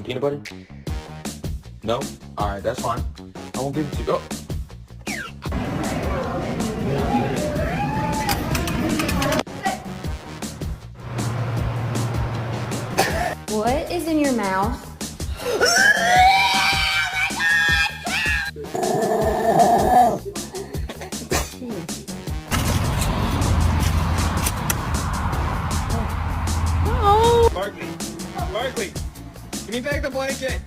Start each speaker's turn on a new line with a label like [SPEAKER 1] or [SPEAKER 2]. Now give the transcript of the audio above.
[SPEAKER 1] some peanut butter? No? Alright, that's fine. I won't give it to you. Oh.
[SPEAKER 2] What is in your mouth?
[SPEAKER 1] Barkley, Barkley, give me back the blanket.